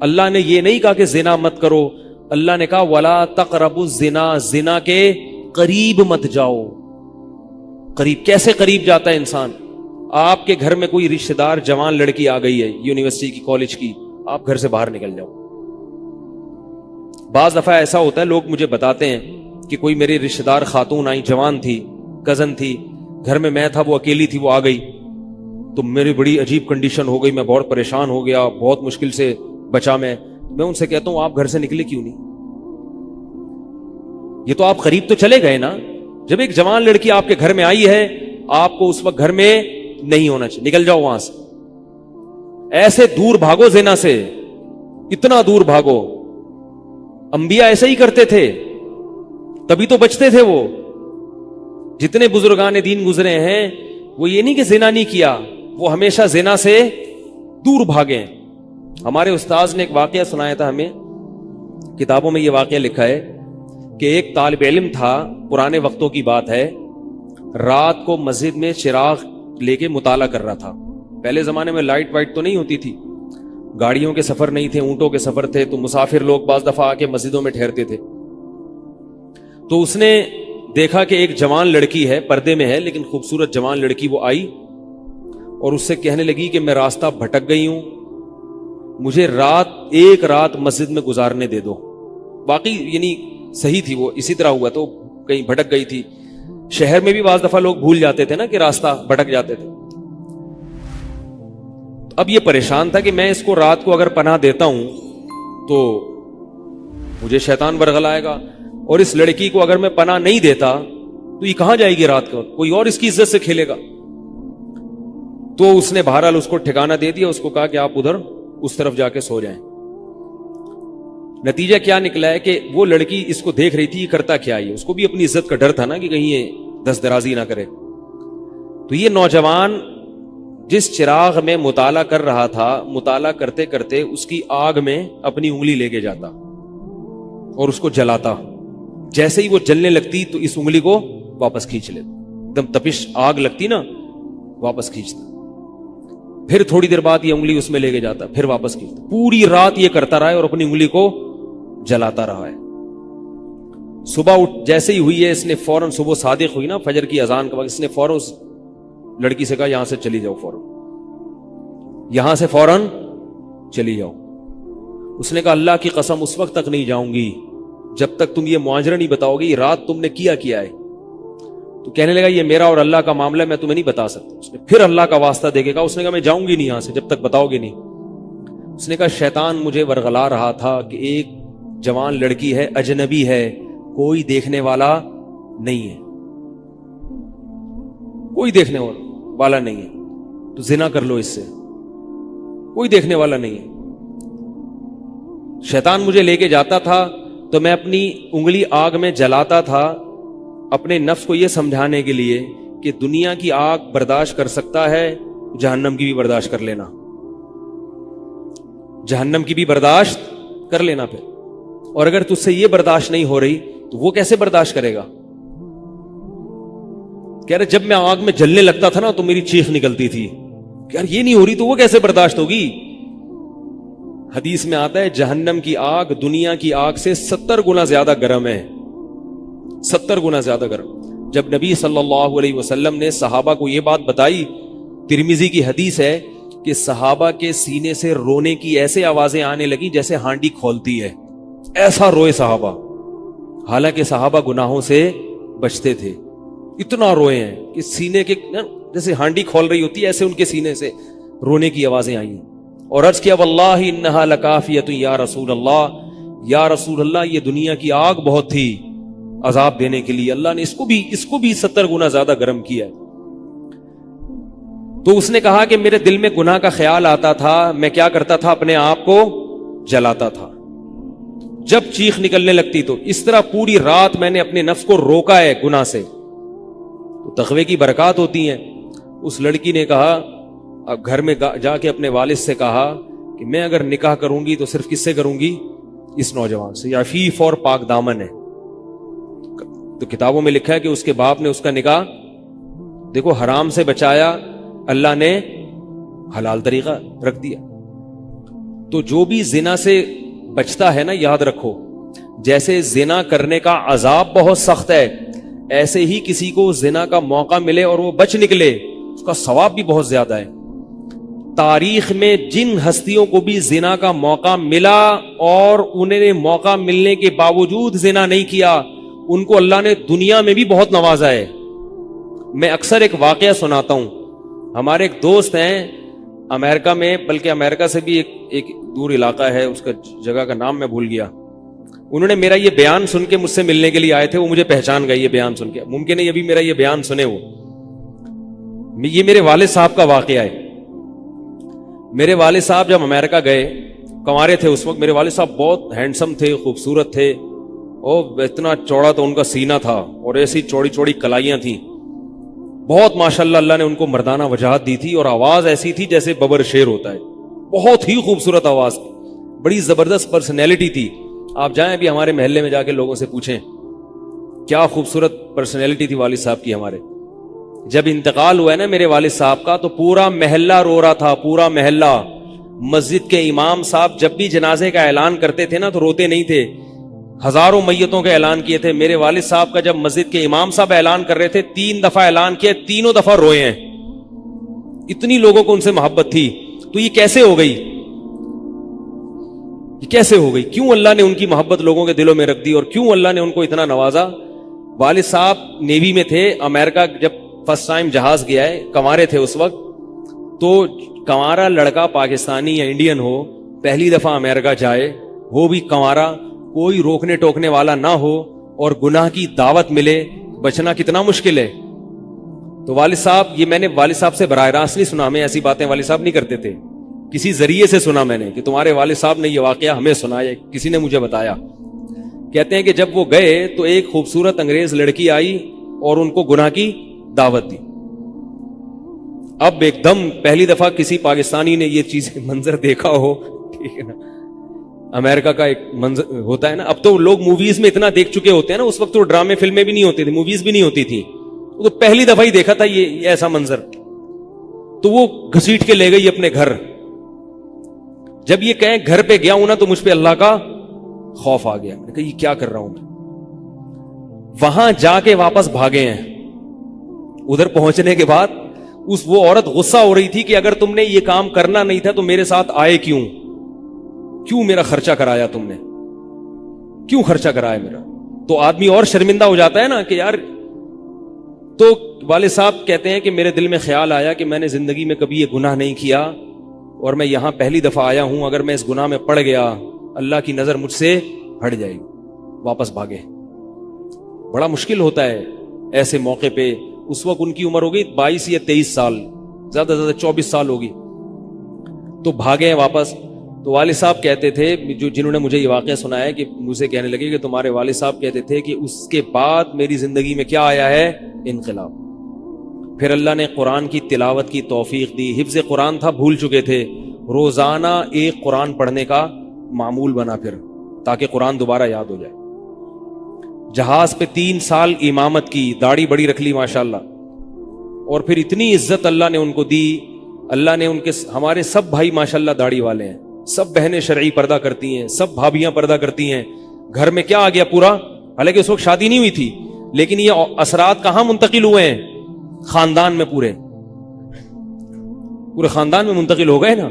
اللہ نے یہ نہیں کہا کہ زنا مت کرو، اللہ نے کہا ولا تقربوا الزنا، زنا کے قریب مت جاؤ. قریب کیسے قریب جاتا ہے انسان؟ آپ کے گھر میں کوئی رشتہ دار جوان لڑکی آ گئی ہے یونیورسٹی کی، کالج کی، آپ گھر سے باہر نکل جاؤ. بعض دفعہ ایسا ہوتا ہے، لوگ مجھے بتاتے ہیں کہ کوئی میری رشتہ دار خاتون آئی، جوان تھی، کزن تھی، گھر میں میں تھا، وہ اکیلی تھی، وہ آ گئی تو میری بڑی عجیب کنڈیشن ہو گئی، میں بہت پریشان ہو گیا، بہت مشکل سے بچا میں ان سے کہتا ہوں آپ گھر سے نکلے کیوں نہیں؟ یہ تو آپ قریب تو چلے گئے نا. جب ایک جوان لڑکی آپ کے گھر میں آئی ہے، آپ کو اس وقت گھر میں نہیں ہونا چاہیے، نکل جاؤ وہاں سے. ایسے دور بھاگو زنا سے، اتنا دور بھاگو. انبیاء ایسا ہی کرتے تھے، تبھی تو بچتے تھے. وہ جتنے بزرگان دین گزرے ہیں وہ یہ نہیں کہ زنا نہیں کیا، وہ ہمیشہ زنا سے دور بھاگے. ہمارے استاذ نے ایک واقعہ سنایا تھا ہمیں، کتابوں میں یہ واقعہ لکھا ہے کہ ایک طالب علم تھا، پرانے وقتوں کی بات ہے، رات کو مسجد میں چراغ لے کے مطالعہ کر رہا تھا. پہلے زمانے میں لائٹ وائٹ تو نہیں ہوتی تھی، گاڑیوں کے سفر نہیں تھے، اونٹوں کے سفر تھے، تو مسافر لوگ بعض دفعہ آ کے مسجدوں میں ٹھہرتے تھے. تو اس نے دیکھا کہ ایک جوان لڑکی ہے، پردے میں ہے لیکن خوبصورت جوان لڑکی، وہ آئی اور اس سے کہنے لگی کہ میں راستہ بھٹک گئی ہوں، مجھے ایک رات مسجد میں گزارنے دے دو. باقی یعنی صحیح تھی، وہ اسی طرح ہوا تو کہیں بھٹک گئی تھی. شہر میں بھی بعض دفعہ لوگ بھول جاتے تھے نا کہ راستہ بھٹک جاتے تھے. اب یہ پریشان تھا کہ میں اس کو رات کو اگر پناہ دیتا ہوں تو مجھے شیطان ورغلائے گا، اور اس لڑکی کو اگر میں پناہ نہیں دیتا تو یہ کہاں جائے گی رات کو، کوئی اور اس کی عزت سے کھیلے گا. تو اس نے بہرحال اس کو ٹھکانہ دے دیا، اس کو کہا کہ آپ ادھر اس طرف جا کے سو جائیں. نتیجہ کیا نکلا ہے کہ وہ لڑکی اس کو دیکھ رہی تھی، یہ کرتا کیا ہے، اس کو بھی اپنی عزت کا ڈر تھا نا کہ کہیں یہ دست درازی نہ کرے. تو یہ نوجوان جس چراغ میں مطالعہ کر رہا تھا، مطالعہ کرتے کرتے اس کی آگ میں اپنی انگلی لے کے جاتا اور اس کو جلاتا. جیسے ہی وہ جلنے لگتی تو اس انگلی کو واپس کھینچ لیتا، ایک دم تپش آگ لگتی نا، واپس کھینچتا. پھر تھوڑی دیر بعد یہ انگلی اس میں لے کے جاتا، پھر واپس کھینچتا. پوری رات یہ کرتا رہا ہے اور اپنی انگلی کو جلاتا رہا ہے. صبح جیسے ہی ہوئی ہے، اس نے فوراً، صبح صادق ہوئی نا فجر کی اذان کا وقت، اس نے فوراً اس لڑکی سے کہا یہاں سے چلی جاؤ، فوراً یہاں سے فوراً چلی جاؤ. اس نے کہا اللہ کی قسم اس وقت تک نہیں جاؤں گی جب تک تم یہ معاجرہ نہیں بتاؤ گے، یہ رات تم نے کیا ہے. تو کہنے لگا یہ میرا اور اللہ کا معاملہ ہے، میں تمہیں نہیں بتا سکتا. اس نے پھر اللہ کا واسطہ دے کے کہا، اس نے کہا میں جاؤں گی نہیں یہاں سے جب تک بتاؤ گے نہیں. اس نے کہا شیطان مجھے ورغلا رہا تھا کہ ایک جوان لڑکی ہے، اجنبی ہے، کوئی دیکھنے والا نہیں ہے، کوئی دیکھنے والا نہیں ہے، تو زنا کر لو اس سے، کوئی دیکھنے والا نہیں ہے. شیطان مجھے لے کے جاتا تھا تو میں اپنی انگلی آگ میں جلاتا تھا، اپنے نفس کو یہ سمجھانے کے لیے کہ دنیا کی آگ برداشت کر سکتا ہے، جہنم کی بھی برداشت کر لینا، جہنم کی بھی برداشت کر لینا. پھر اور اگر تجھ سے یہ برداشت نہیں ہو رہی تو وہ کیسے برداشت کرے گا؟ کہہ رہے جب میں آگ میں جلنے لگتا تھا نا تو میری چیخ نکلتی تھی کہ یار یہ نہیں ہو رہی تو وہ کیسے برداشت ہوگی. حدیث میں آتا ہے جہنم کی آگ دنیا کی آگ سے 70 گنا زیادہ گرم ہے، 70 گنا زیادہ گرم. جب نبی صلی اللہ علیہ وسلم نے صحابہ کو یہ بات بتائی، ترمذی کی حدیث ہے کہ صحابہ کے سینے سے رونے کی ایسے آوازیں آنے لگی جیسے ہانڈی کھولتی ہے، ایسا روئے صحابہ. حالانکہ صحابہ گناہوں سے بچتے تھے، اتنا روئے ہیں کہ سینے کے جیسے ہانڈی کھول رہی ہوتی ہے ایسے ان کے سینے سے رونے کی آوازیں آئی ہیں. اور عرض کیا واللہ انہا لکافیۃ یا رسول اللہ، یا رسول اللہ یہ دنیا کی آگ بہت تھی عذاب دینے کے لیے، اللہ نے اس کو بھی 70 گنا زیادہ گرم کیا ہے. تو اس نے کہا کہ میرے دل میں گناہ کا خیال آتا تھا، میں کیا کرتا تھا، اپنے آپ کو جلاتا تھا جب چیخ نکلنے لگتی. تو اس طرح پوری رات میں نے اپنے نفس کو روکا ہے گناہ سے. تو تقوی کی برکات ہوتی ہیں. اس لڑکی نے کہا، اب گھر میں جا کے اپنے والد سے کہا کہ میں اگر نکاح کروں گی تو صرف کس سے کروں گی، اس نوجوان سے، عفیف اور پاک دامن ہے. تو کتابوں میں لکھا ہے کہ اس کے باپ نے اس کا نکاح دیکھو حرام سے بچایا، اللہ نے حلال طریقہ رکھ دیا. تو جو بھی زنا سے بچتا ہے نا، یاد رکھو جیسے زنا کرنے کا عذاب بہت سخت ہے، ایسے ہی کسی کو زنا کا موقع ملے اور وہ بچ نکلے، اس کا ثواب بھی بہت زیادہ ہے۔ تاریخ میں جن ہستیوں کو بھی زنا کا موقع ملا اور انہیں نے موقع ملنے کے باوجود زنا نہیں کیا، ان کو اللہ نے دنیا میں بھی بہت نوازا ہے۔ میں اکثر ایک واقعہ سناتا ہوں، ہمارے ایک دوست ہیں امریکہ میں، بلکہ امریکہ سے بھی ایک دور علاقہ ہے، اس کا جگہ کا نام میں بھول گیا۔ انہوں نے میرا یہ بیان سن کے مجھ سے ملنے کے لیے آئے تھے، وہ مجھے پہچان گئے یہ بیان سن کے، ممکن ہے یہ بھی میرا یہ بیان سنے وہ۔ یہ میرے والد صاحب کا واقعہ ہے۔ میرے والد صاحب جب امریکہ گئے، کنوارے تھے اس وقت، میرے والد صاحب بہت ہینڈسم تھے، خوبصورت تھے، اور اتنا چوڑا تو ان کا سینہ تھا اور ایسی چوڑی چوڑی کلائیاں تھیں، بہت ماشاءاللہ اللہ نے ان کو مردانہ وجاہت دی تھی، اور آواز ایسی تھی جیسے ببر شیر ہوتا ہے، بہت ہی خوبصورت آواز تھی، بڑی زبردست پرسنالٹی تھی۔ آپ جائیں ابھی ہمارے محلے میں جا کے لوگوں سے پوچھیں کیا خوبصورت پرسنالٹی تھی والد صاحب کی ہمارے۔ جب انتقال ہوا ہے نا میرے والد صاحب کا، تو پورا محلہ رو رہا تھا، پورا محلہ۔ مسجد کے امام صاحب جب بھی جنازے کا اعلان کرتے تھے نا تو روتے نہیں تھے، ہزاروں میتوں کا اعلان کیے تھے۔ میرے والد صاحب کا جب مسجد کے امام صاحب اعلان کر رہے تھے، 3 دفعہ اعلان کیا، تینوں دفعہ روئے ہیں، اتنی لوگوں کو ان سے محبت تھی۔ تو یہ کیسے ہو گئی؟ یہ کیسے ہو گئی؟ کیوں اللہ نے ان کی محبت لوگوں کے دلوں میں رکھ دی، اور کیوں اللہ نے ان کو اتنا نوازا؟ والد صاحب نیوی میں تھے، امریکہ جب فرسٹ ٹائم جہاز گیا ہے، کنوارے تھے اس وقت، تو کنوارا لڑکا پاکستانی یا انڈین ہو، پہلی دفعہ امریکہ جائے، وہ بھی کنوارا، کوئی روکنے ٹوکنے والا نہ ہو اور گناہ کی دعوت ملے، بچنا کتنا مشکل ہے۔ تو والد صاحب، یہ میں نے والد صاحب سے براہ راست نہیں سنا، ہمیں ایسی باتیں والد صاحب نہیں کرتے تھے، کسی ذریعے سے سنا میں نے کہ تمہارے والد صاحب نے یہ واقعہ ہمیں سنایا، کسی نے مجھے بتایا۔ کہتے ہیں کہ جب وہ گئے تو ایک خوبصورت انگریز لڑکی آئی اور ان کو گناہ کی دعوت دی۔ اب ایک دم پہلی دفعہ کسی پاکستانی نے یہ چیز منظر دیکھا ہو، ٹھیک ہے نا، امریکہ کا ایک منظر ہوتا ہے نا، اب تو لوگ موویز میں اتنا دیکھ چکے ہوتے ہیں نا، اس وقت تو ڈرامے فلمیں بھی نہیں ہوتی تھی، موویز بھی نہیں ہوتی تھی، تو پہلی دفعہ ہی دیکھا تھا یہ ایسا منظر، تو وہ گھسیٹ کے لے گئی اپنے گھر۔ جب یہ کہیں گھر پہ گیا ہوں نا تو مجھ پہ اللہ کا خوف آ گیا، میں نے کہا یہ کیا کر رہا ہوں میں۔ وہاں جا کے واپس بھاگے ہیں۔ ادھر پہنچنے کے بعد وہ عورت غصہ ہو رہی تھی کہ اگر تم نے یہ کام کرنا نہیں تھا تو میرے ساتھ آئے کیوں میرا خرچہ کرایا تم نے، کیوں خرچہ کرایا میرا؟ تو آدمی اور شرمندہ ہو جاتا ہے نا کہ یار۔ تو والد صاحب کہتے ہیں کہ میرے دل میں خیال آیا کہ میں نے زندگی میں کبھی یہ گناہ نہیں کیا اور میں یہاں پہلی دفعہ آیا ہوں، اگر میں اس گناہ میں پڑ گیا اللہ کی نظر مجھ سے ہٹ جائے گی۔ واپس بھاگے۔ بڑا مشکل ہوتا ہے ایسے موقع پہ۔ اس وقت ان کی عمر ہوگی 22 یا 23 سال، زیادہ سے زیادہ 24 سال ہوگی، تو بھاگے ہیں واپس۔ تو والد صاحب کہتے تھے، جنہوں نے مجھے یہ واقعہ سنایا، کہ مجھے کہنے لگے کہ تمہارے والد صاحب کہتے تھے کہ اس کے بعد میری زندگی میں کیا آیا ہے؟ انقلاب۔ پھر اللہ نے قرآن کی تلاوت کی توفیق دی، حفظ قرآن تھا، بھول چکے تھے، روزانہ ایک قرآن پڑھنے کا معمول بنا پھر، تاکہ قرآن دوبارہ یاد ہو جائے۔ جہاز پہ 3 سال امامت کی، داڑھی بڑی رکھ لی ماشاءاللہ، اور پھر اتنی عزت اللہ نے ان کو دی۔ اللہ نے ان کے، ہمارے سب بھائی ماشاءاللہ داڑھی والے ہیں، سب بہنیں شرعی پردہ کرتی ہیں، سب بھابیاں پردہ کرتی ہیں۔ گھر میں کیا آ گیا پورا، حالانکہ اس وقت شادی نہیں ہوئی تھی، لیکن یہ اثرات کہاں منتقل ہوئے ہیں؟ خاندان میں، پورے خاندان میں منتقل ہو گئے نا۔